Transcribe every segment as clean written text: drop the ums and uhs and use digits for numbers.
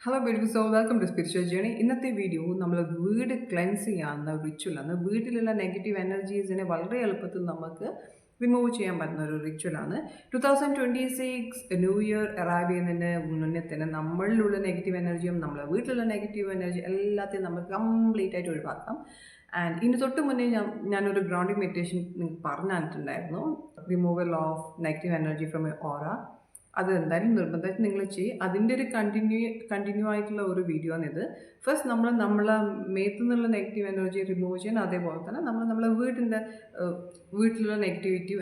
Hello beautiful soul, welcome to spiritual journey. ഇന്നത്തെ video നമ്മൾ വീട് ക്ലെൻസ് ചെയ്യാവുന്ന റിച്വലാണ്. വീട്ടിലുള്ള നെഗറ്റീവ് എനർജീസിനെ വളരെ എളുപ്പത്തിൽ നമുക്ക് റിമൂവ് ചെയ്യാൻ പറ്റുന്ന ഒരു റിച്വലാണ്. 2026 ന്യൂ ഇയർ അറൈവ് ചെയ്യുന്നതിന് മുന്നേ തന്നെ നമ്മളിലുള്ള നെഗറ്റീവ് എനർജിയും നമ്മളെ വീട്ടിലുള്ള നെഗറ്റീവ് എനർജി എല്ലാத்தைയും നമുക്ക് കംപ്ലീറ്റ് ആയിട്ട് ഒഴിവാക്കാം. ആൻഡ് ഇതിന് തൊട്ട് മുന്നേ ഞാനൊരു ഗ്രൗണ്ടിങ് മെഡിറ്റേഷൻ നിങ്ങൾക്ക് പറഞ്ഞു തന്നിട്ടുണ്ടായിരുന്നു. Removal of negative energy from a aura. അത് എന്തായാലും നിർബന്ധമായിട്ട് നിങ്ങൾ ചെയ്യും. അതിൻ്റെ ഒരു കണ്ടിന്യൂ ആയിട്ടുള്ള ഒരു വീഡിയോ ആണിത്. ഫസ്റ്റ് നമ്മളെ മേത്തു നിന്നുള്ള നെഗറ്റീവ് എനർജി റിമൂവ് ചെയ്യാൻ, അതേപോലെ തന്നെ നമ്മളെ വീട്ടിലുള്ള നെഗറ്റിവിറ്റി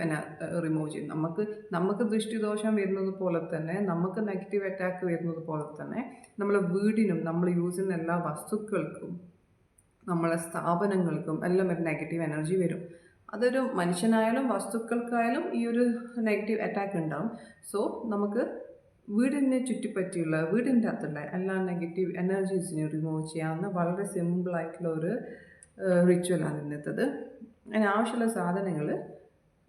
റിമൂവ് ചെയ്യും. നമുക്ക് ദൃഷ്ടിദോഷം വരുന്നത് പോലെ തന്നെ, നമുക്ക് നെഗറ്റീവ് അറ്റാക്ക് വരുന്നത് പോലെ തന്നെ നമ്മളെ വീടിനും നമ്മൾ യൂസ് ചെയ്യുന്ന എല്ലാ വസ്തുക്കൾക്കും നമ്മളെ സ്ഥാപനങ്ങൾക്കും എല്ലാം ഒരു നെഗറ്റീവ് എനർജി വരും. അതൊരു മനുഷ്യനായാലും വസ്തുക്കൾക്കായാലും ഈ ഒരു നെഗറ്റീവ് അറ്റാക്ക് ഉണ്ടാവും. സോ നമുക്ക് വീടിനെ ചുറ്റിപ്പറ്റിയുള്ള വീടിൻ്റെ അകത്തുള്ള എല്ലാ നെഗറ്റീവ് എനർജീസിനെയും റിമൂവ് ചെയ്യാവുന്ന വളരെ സിമ്പിളായിട്ടുള്ള ഒരു റിച്വലാണ് ഇന്നത്തേത്. അതിന് ആവശ്യമുള്ള സാധനങ്ങൾ,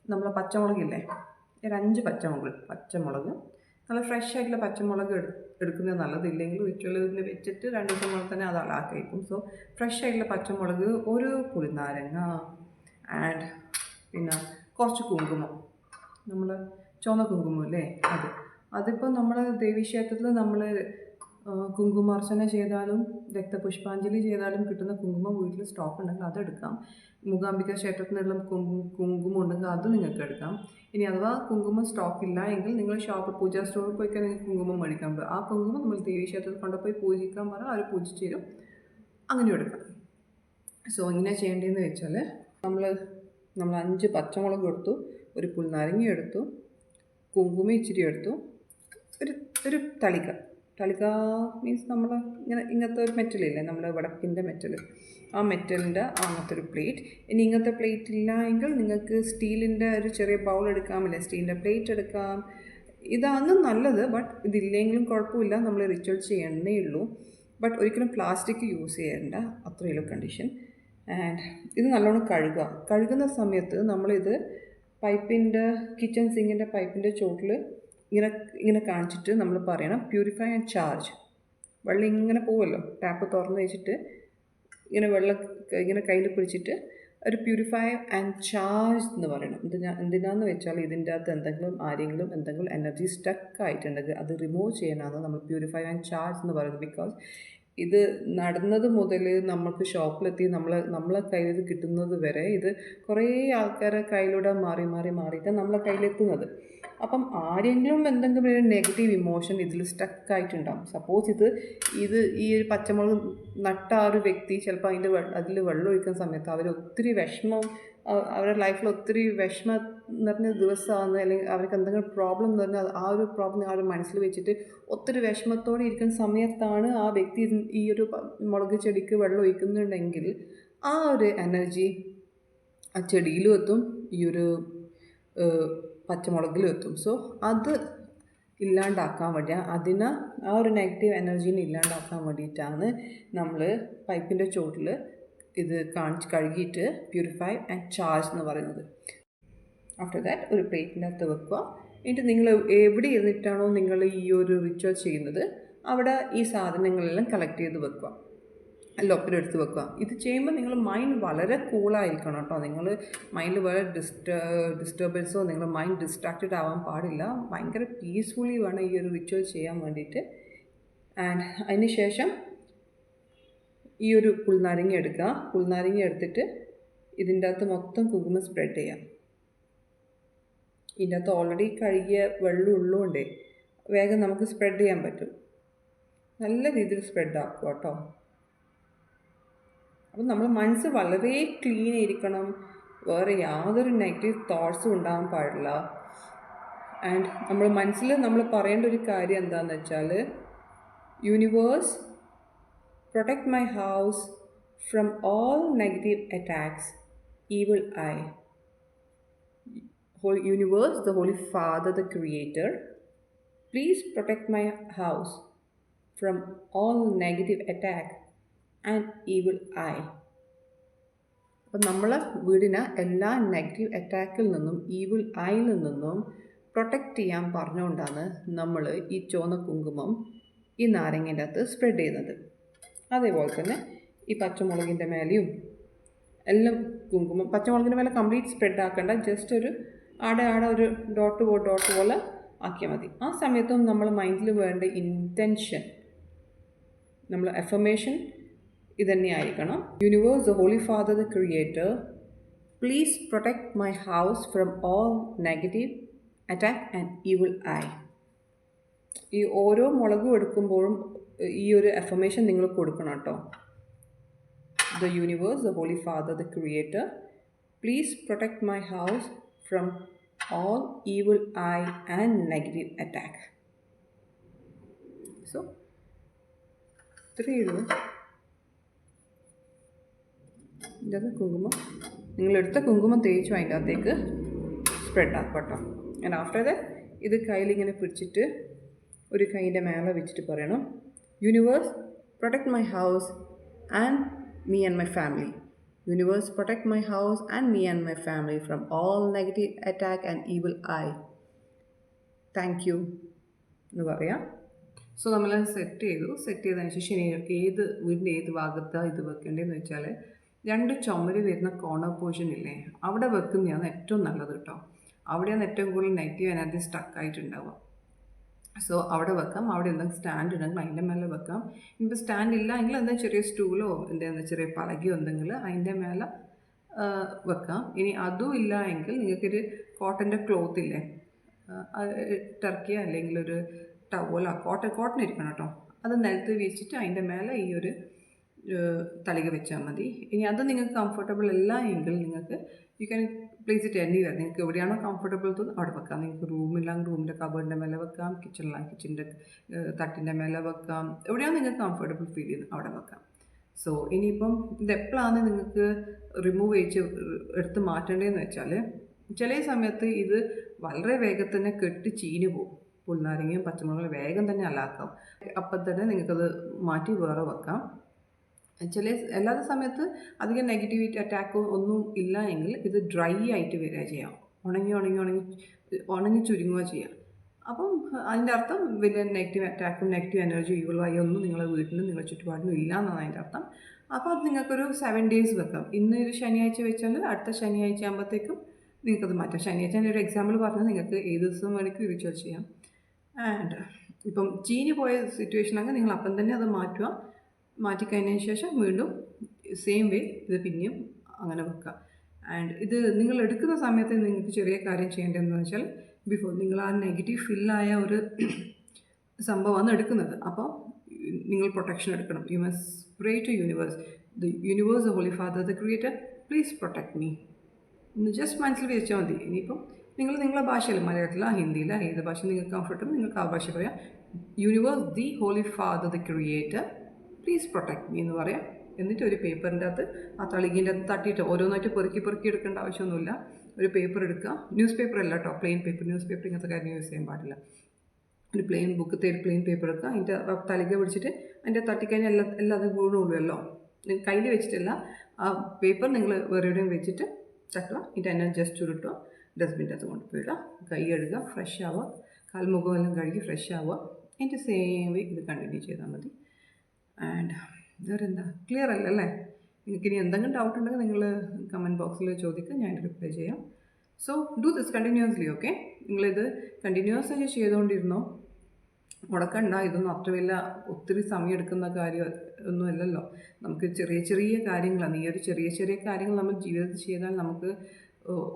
നമ്മളെ പച്ചമുളകില്ലേ, ഒരു 5 പച്ചമുളക് നല്ല ഫ്രഷ് ആയിട്ടുള്ള പച്ചമുളക് എടുക്കുന്നത് നല്ലതില്ലെങ്കിൽ റിച്വലിൽ വെച്ചിട്ട് 2 ദിവസം കൊണ്ട് തന്നെ അത് അളാക്കിയിരിക്കും. സോ ഫ്രഷ് ആയിട്ടുള്ള പച്ചമുളക്, ഒരു പുളിനാരങ്ങ, ആൻഡ് പിന്നെ കുറച്ച് കുങ്കുമം, നമ്മൾ ചുവന്ന കുങ്കുമം അല്ലേ, അതിപ്പോൾ നമ്മൾ ദേവീക്ഷേത്രത്തിൽ നമ്മൾ കുങ്കുമാർച്ചന ചെയ്താലും രക്തപുഷ്പാഞ്ജലി ചെയ്താലും കിട്ടുന്ന കുങ്കുമം വീട്ടിൽ സ്റ്റോക്ക് ഉണ്ടെങ്കിൽ അതെടുക്കാം. മൂകാംബിക ക്ഷേത്രത്തിൽ നിന്നുള്ള കുങ്കുമം ഉണ്ടെങ്കിൽ അത് നിങ്ങൾക്ക് എടുക്കാം. ഇനി അഥവാ കുങ്കുമം സ്റ്റോക്ക് ഇല്ല എങ്കിൽ നിങ്ങൾ ഷോപ്പ് പൂജാ സ്റ്റോറിൽ പോയിക്കാൻ നിങ്ങൾക്ക് കുങ്കുമം മേടിക്കാൻ പറ്റും. ആ കുങ്കുമം നമ്മൾ ദേവീക്ഷേത്രത്തിൽ കൊണ്ടുപോയി പൂജിക്കാൻ പറഞ്ഞാൽ അവർ പൂജിച്ച് തരും. അങ്ങനെ എടുക്കാം. സോ ഇങ്ങനെ ചെയ്യേണ്ടതെന്ന് വെച്ചാൽ നമ്മൾ 5 പച്ചമുളക് എടുത്തു, ഒരു പുൽനാരങ്ങ എടുത്തു, കുങ്കുമം ഇച്ചിരി എടുത്തു, ഒരു തളിക മീൻസ് നമ്മൾ ഇങ്ങനത്തെ ഒരു മെറ്റലില്ലേ, നമ്മുടെ വടക്കിൻ്റെ മെറ്റൽ, ആ മെറ്റലിൻ്റെ അങ്ങനത്തെ ഒരു പ്ലേറ്റ്. ഇനി ഇങ്ങനത്തെ പ്ലേറ്റ് ഇല്ല എങ്കിൽ നിങ്ങൾക്ക് സ്റ്റീലിൻ്റെ ഒരു ചെറിയ ബൗൾ എടുക്കാമില്ലേ, സ്റ്റീലിൻ്റെ പ്ലേറ്റ് എടുക്കാം. ഇതാണ് നല്ലത്. ബട്ട് ഇതില്ലെങ്കിലും കുഴപ്പമില്ല, നമ്മൾ റിച്വൽ ചെയ്യണേ ഉള്ളൂ. ബട്ട് ഒരിക്കലും പ്ലാസ്റ്റിക് യൂസ് ചെയ്യേണ്ട, അത്രയുള്ള കണ്ടീഷൻ. ആൻഡ് ഇത് നല്ലോണം കഴുകുന്ന സമയത്ത് നമ്മളിത് കിച്ചൺ സിങ്കിൻ്റെ പൈപ്പിൻ്റെ ചോട്ടിൽ ഇങ്ങനെ കാണിച്ചിട്ട് നമ്മൾ പറയണം, പ്യൂരിഫൈ ആൻഡ് ചാർജ്. വെള്ളം ഇങ്ങനെ പോവുമല്ലോ, ടാപ്പ് തുറന്ന് വെച്ചിട്ട് ഇങ്ങനെ കയ്യിൽ പിടിച്ചിട്ട് ഒരു പ്യൂരിഫൈ ആൻഡ് ചാർജ് എന്ന് പറയണം. എന്തിനാന്ന് വെച്ചാൽ ഇതിൻ്റെ അകത്ത് എന്തെങ്കിലും എനർജി സ്റ്റക്ക് ആയിട്ടുണ്ടെങ്കിൽ അത് റിമൂവ് ചെയ്യാനാണ് നമ്മൾ പ്യൂരിഫൈ ആൻഡ് ചാർജ് എന്ന് പറയുന്നത്. ബിക്കോസ് ഇത് നടന്നത് മുതൽ നമുക്ക് ഷോപ്പിലെത്തി നമ്മളെ കയ്യിൽ കിട്ടുന്നത് വരെ ഇത് കുറേ ആൾക്കാരെ കയ്യിലൂടെ മാറിയിട്ട് നമ്മളെ കയ്യിലെത്തുന്നത്. അപ്പം ആരെങ്കിലും എന്തെങ്കിലും ഒരു നെഗറ്റീവ് ഇമോഷൻ ഇതിൽ സ്റ്റക്കായിട്ടുണ്ടാകും. സപ്പോസ് ഈ ഒരു പച്ചമുളക് നട്ട ആ ഒരു വ്യക്തി ചിലപ്പോൾ അതിൽ വെള്ളം ഒഴിക്കുന്ന സമയത്ത് അവരൊത്തിരി അവരുടെ ലൈഫിൽ ഒത്തിരി വിഷമം നിറഞ്ഞ ദിവസമാണ്, അല്ലെങ്കിൽ അവർക്ക് എന്തെങ്കിലും പ്രോബ്ലം എന്ന് പറഞ്ഞാൽ ആ ഒരു പ്രോബ്ലം ആ ഒരു മനസ്സിൽ വെച്ചിട്ട് ഒത്തിരി വിഷമത്തോടെ ഇരിക്കുന്ന സമയത്താണ് ആ വ്യക്തി ഈ ഒരു മുളക് ചെടിക്ക് വെള്ളം ഒഴിക്കുന്നുണ്ടെങ്കിൽ ആ ഒരു എനർജി ആ ചെടിയിലും എത്തും, ഈ ഒരു പച്ചമുളകിലും എത്തും. സോ അത് ഇല്ലാണ്ടാക്കാൻ വേണ്ടി, ആ ഒരു നെഗറ്റീവ് എനർജീനെ ഇല്ലാണ്ടാക്കാൻ വേണ്ടിയിട്ടാണ് നമ്മൾ പൈപ്പിൻ്റെ ചോട്ടിൽ ഇത് കഴുകിയിട്ട് പ്യൂരിഫൈ ആൻഡ് ചാർജ് എന്ന് പറയുന്നത്. ആഫ്റ്റർ ദാറ്റ് ഒരു പ്ലേറ്റിൻ്റെ അകത്ത് വെക്കുക. എന്നിട്ട് നിങ്ങൾ എവിടെ ഇരുന്നിട്ടാണോ നിങ്ങൾ ഈ ഒരു റിച്വൽ ചെയ്യുന്നത് അവിടെ ഈ സാധനങ്ങളെല്ലാം കളക്ട് ചെയ്ത് വെക്കുക, എല്ലാം ഒപ്പം എടുത്ത് വെക്കുക. ഇത് ചെയ്യുമ്പോൾ നിങ്ങൾ മൈൻഡ് വളരെ കൂളായിരിക്കണം കേട്ടോ. നിങ്ങൾ മൈൻഡിൽ വേറെ ഡിസ്റ്റർബൻസോ, നിങ്ങൾ മൈൻഡ് ഡിസ്ട്രാക്റ്റഡ് ആവാൻ പാടില്ല. ഭയങ്കര പീസ്ഫുള്ളി വേണം ഈ ഒരു റിച്വൽ ചെയ്യാൻ വേണ്ടിയിട്ട്. ആൻഡ് അതിന് ശേഷം ഈ ഒരു പുൽനാരങ്ങ എടുത്തിട്ട് ഇതിൻ്റെ അകത്ത് മൊത്തം കുങ്കുമം സ്പ്രെഡ് ചെയ്യാം. ഇതിൻ്റെ അകത്ത് ഓൾറെഡി കഴുകിയ വെള്ളം ഉള്ളതുകൊണ്ട് വേഗം നമുക്ക് സ്പ്രെഡ് ചെയ്യാൻ പറ്റും. നല്ല രീതിയിൽ സ്പ്രെഡ് ആക്കുക കേട്ടോ. അപ്പം നമ്മൾ മനസ്സ് വളരെ ക്ലീൻ ആയിരിക്കണം, വേറെ യാതൊരു നെഗറ്റീവ് തോട്ട്സും ഉണ്ടാകാൻ പാടില്ല. ആൻഡ് നമ്മൾ പറയേണ്ട ഒരു കാര്യം എന്താണെന്ന് വെച്ചാൽ, universe protect my house from all negative attacks, evil eye. Whole universe, the Holy Father, the Creator, please protect my house from all negative attack and evil eye. അപ്പം നമ്മളെ വീടിനെ എല്ലാ നെഗറ്റീവ് അറ്റാക്കിൽ നിന്നും ഈവിൾ ഐയിൽ നിന്നും പ്രൊട്ടക്റ്റ് ചെയ്യാൻ പറഞ്ഞുകൊണ്ടാണ് നമ്മൾ ഈ ചുവന്ന കുങ്കുമം ഈ നാരങ്ങേൻ്റെ അകത്ത് സ്പ്രെഡ് ചെയ്യുന്നത്. അതേപോലെ തന്നെ ഈ പച്ചമുളകിൻ്റെ മേലെയും എല്ലാം കുങ്കുമം. പച്ചമുളകിൻ്റെ മേലെ കംപ്ലീറ്റ് സ്പ്രെഡ് ആക്കേണ്ട, ജസ്റ്റ് ഒരു ആടെ ഒരു ഡോട്ട് പോലെ ആക്കിയാൽ മതി. ആ സമയത്തും നമ്മൾ മൈൻഡിൽ വേണ്ട ഇൻറ്റൻഷൻ, നമ്മൾ അഫർമേഷൻ ഇതന്നെയായിരിക്കണം. Universe, the holy father, the creator, please protect my house from all negative attack and evil eye. ഈ ഓരോ മുളകും എടുക്കുമ്പോഴും ഈ ഒരു അഫർമേഷൻ നിങ്ങൾ കൊടുക്കണം കേട്ടോ. The universe, the Holy Father, the Creator, please protect my house from all evil eye and negative attack. So, ഇത്രയേ ഇതൊക്കെ കുങ്കുമം, നിങ്ങളെടുത്ത കുങ്കുമം തേച്ചു അതിൻ്റെ അകത്തേക്ക് സ്പ്രെഡ് ആക്കും കേട്ടോ. ആൻഡ് ആഫ്റ്റർ ദാറ്റ് ഇത് കയ്യിലിങ്ങനെ പിടിച്ചിട്ട് ഒരു കൈൻ്റെ മേലെ വെച്ചിട്ട് പറയണം, universe protect my house and me and my family. Universe, protect my house and me and my family from all negative attack and evil eye. Thank you എന്ന് പറയാം. സോ നമ്മൾ set ചെയ്തതിന് ശേഷം വീടിൻ്റെ ഏത് ഭാഗത്താണ് ഇത് വെക്കേണ്ടതെന്ന് വെച്ചാൽ, 2 ചുമര് വരുന്ന കോർണർ പോർഷൻ ഇല്ലേ, അവിടെ വെക്കുന്നതാണ് ഏറ്റവും നല്ലത് കേട്ടോ. അവിടെയാണ് ഏറ്റവും കൂടുതൽ നെഗറ്റീവ് എനർജി സ്റ്റക്കായിട്ടുണ്ടാവുക. സോ അവിടെ വെക്കാം. അവിടെ എന്തെങ്കിലും സ്റ്റാൻഡ് ഉണ്ടെങ്കിൽ അതിൻ്റെ മേലെ വെക്കാം. ഇപ്പോൾ സ്റ്റാൻഡ് ഇല്ല എങ്കിൽ എന്തെങ്കിലും ചെറിയ സ്റ്റൂളോ എന്തെങ്കിലും ചെറിയ പലകയോ എന്തെങ്കിലും അതിൻ്റെ മേലെ വെക്കാം. ഇനി അതും ഇല്ല എങ്കിൽ നിങ്ങൾക്കൊരു കോട്ടൻ്റെ ക്ലോത്ത് ഇല്ലേ, ടർക്കിയോ അല്ലെങ്കിൽ ഒരു ടവലോ, കോട്ടൺ ഇരിക്കണം കേട്ടോ, അത് നിലത്ത് വീശിട്ട് അതിൻ്റെ മേലെ ഈ ഒരു തളിക വെച്ചാൽ മതി. ഇനി അത് നിങ്ങൾക്ക് കംഫർട്ടബിൾ അല്ല എങ്കിൽ നിങ്ങൾക്ക് you can place it anywhere. നിങ്ങൾക്ക് എവിടെയാണോ കംഫർട്ടബിൾ തോന്നുന്നത് അവിടെ വെക്കാം. നിങ്ങൾക്ക് റൂമിലാണെങ്കിൽ റൂമിൻ്റെ കബേർഡിൻ്റെ മേലെ വെക്കാം, കിച്ചണിലാണെങ്കിൽ കിച്ചൻ്റെ തട്ടിൻ്റെ മേലെ വെക്കാം. എവിടെയാണ് നിങ്ങൾക്ക് കംഫർട്ടബിൾ ഫീൽ ചെയ്യുന്നത് അവിടെ വെക്കാം. സോ ഇനിയിപ്പം ഇത് എപ്പോഴാണ് നിങ്ങൾക്ക് റിമൂവ് എടുത്ത് മാറ്റേണ്ടതെന്ന് വെച്ചാൽ, ചില സമയത്ത് ഇത് വളരെ വേഗം തന്നെ കെട്ടി ചീഞ്ഞു പോകും. പുൽനാരങ്ങയും പച്ചമുളകും വേഗം തന്നെ അല്ലാക്കാം. അപ്പം തന്നെ നിങ്ങൾക്കത് മാറ്റി വേറെ വെക്കാം. അല്ലാത്ത സമയത്ത് അധികം നെഗറ്റിവിറ്റി അറ്റാക്കോ ഒന്നും ഇല്ല എങ്കിൽ ഇത് ഡ്രൈ ആയിട്ട് വരിക ചെയ്യാം, ഉണങ്ങി ചുരുങ്ങുക ചെയ്യാം. അപ്പം അതിൻ്റെ അർത്ഥം വലിയ നെഗറ്റീവ് അറ്റാക്കും നെഗറ്റീവ് എനർജി ഈവിളായി ഒന്നും നിങ്ങളുടെ വീട്ടിലും നിങ്ങളുടെ ചുറ്റുപാടിനും ഇല്ല എന്നാണ് അതിൻ്റെ അർത്ഥം. അപ്പോൾ അത് നിങ്ങൾക്കൊരു 7 days വെക്കാം. ഇന്ന് ഒരു ശനിയാഴ്ച വെച്ചാൽ അടുത്ത ശനിയാഴ്ച ആകുമ്പോഴത്തേക്കും നിങ്ങൾക്കത് മാറ്റാം. ശനിയാഴ്ച ഒരു എക്സാമ്പിൾ പറഞ്ഞാൽ നിങ്ങൾക്ക് ഏത് ദിവസം വേണമെങ്കിൽ റിച്വൽ ചെയ്യാം. ആൻഡ് ഇപ്പം ചീഞ്ഞ് പോയ സിറ്റുവേഷനാണെങ്കിൽ നിങ്ങൾ അപ്പം തന്നെ അത് മാറ്റിക്കഴിഞ്ഞതിന് ശേഷം വീണ്ടും സെയിം വേ ഇത് പിന്നെയും അങ്ങനെ വെക്കുക. ആൻഡ് ഇത് നിങ്ങൾ എടുക്കുന്ന സമയത്ത് നിങ്ങൾക്ക് ചെറിയ കാര്യം ചെയ്യേണ്ടതെന്ന് വെച്ചാൽ, ബിഫോർ നിങ്ങൾ ആ നെഗറ്റീവ് ഫില്ലായ ഒരു സംഭവമാണ് എടുക്കുന്നത്, അപ്പോൾ നിങ്ങൾ പ്രൊട്ടക്ഷൻ എടുക്കണം. You must pray to universe, the universe, the holy father, the creator, please protect me എന്ന് ജസ്റ്റ് മനസ്സിൽ വെച്ചാൽ മതി. ഇനിയിപ്പം നിങ്ങളുടെ ഭാഷയിൽ, മലയാളത്തിലോ ഹിന്ദിയിലോ ഏത് ഭാഷ നിങ്ങൾക്ക് കംഫർട്ടബിൾ നിങ്ങൾക്ക് ആ ഭാഷ പറയാം. Universe, the holy father, the creator, please protect me എന്ന് പറയാം. എന്നിട്ട് ഒരു പേപ്പറിൻ്റെ അകത്ത് ആ തളികേൻ്റെ അകത്ത് തട്ടിയിട്ട് ഓരോന്നായിട്ട് പെറുക്കി എടുക്കേണ്ട ആവശ്യമൊന്നുമില്ല. ഒരു പേപ്പർ എടുക്കുക, ന്യൂസ് പേപ്പർ അല്ല കേട്ടോ, പ്ലെയിൻ പേപ്പർ. ന്യൂസ് പേപ്പർ ഇങ്ങനത്തെ കാര്യം യൂസ് ചെയ്യാൻ പാടില്ല. ഒരു പ്ലെയിൻ പ്ലെയിൻ പേപ്പർ എടുക്കുക, അതിൻ്റെ തളിക പിടിച്ചിട്ട് അതിൻ്റെ തട്ടിക്കഴിഞ്ഞാൽ എല്ലാം അത് വീണുള്ളൂല്ലോ. കയ്യിൽ വെച്ചിട്ടില്ല, ആ പേപ്പർ നിങ്ങൾ വേറെ എവിടെയും വെച്ചിട്ട് തട്ടുക, ഇതിൻ്റെ എന്നെ ജസ്റ്റ് ഉരുട്ടുക, ഡസ്റ്റ്ബിൻ്റെ അകത്ത് കൊണ്ടുപോയിടുക, കൈ കഴുകുക, ഫ്രഷ് ആവുക, കാൽമുഖം എല്ലാം കഴുകി ഫ്രഷ് ആവുക. അതിൻ്റെ സെയിം വേ ഇത് കണ്ടിന്യൂ ചെയ്താൽ മതി. ആൻഡ് വേറെന്താ, ക്ലിയർ അല്ലല്ലേ? നിങ്ങൾക്കിനി എന്തെങ്കിലും ഡൗട്ട് ഉണ്ടെങ്കിൽ നിങ്ങൾ കമൻറ്റ് ബോക്സിൽ ചോദിക്കുക, ഞാൻ റിപ്ലൈ ചെയ്യാം. So do this continuously. Okay, നിങ്ങളിത് കണ്ടിന്യൂസ് ആയി ചെയ്തുകൊണ്ടിരുന്നോ, മുടക്കണ്ട. ഇതൊന്നും അത്ര വലിയ ഒത്തിരി സമയം എടുക്കുന്ന കാര്യം ഒന്നുമല്ലല്ലോ. നമുക്ക് ചെറിയ ചെറിയ കാര്യങ്ങളാണ്. ഈ ഒരു ചെറിയ കാര്യങ്ങൾ നമ്മൾ ജീവിതത്തിൽ ചെയ്താൽ നമുക്ക്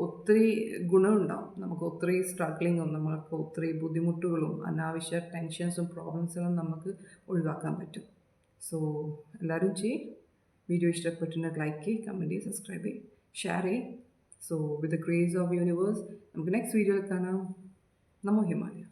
ഒത്തിരി ഗുണമുണ്ടാവും. നമുക്ക് ഒത്തിരി സ്ട്രഗ്ലിങ്ങും നമുക്ക് ഒത്തിരി ബുദ്ധിമുട്ടുകളും അനാവശ്യ ടെൻഷൻസും പ്രോബ്ലംസുകളും നമുക്ക് ഒഴിവാക്കാൻ പറ്റും. സോ എല്ലാവരും വീഡിയോ ഇഷ്ടപ്പെട്ടിട്ടുണ്ടെങ്കിൽ ലൈക്ക് ചെയ്യുക, കമൻറ്റ് ചെയ്യുക, സബ്സ്ക്രൈബ് ചെയ്യുക, ഷെയർ ചെയ്യുക. So with the grace of universe നമുക്ക് നെക്സ്റ്റ് വീഡിയോയിൽ കാണാം. നമോ ഹിമാലയ.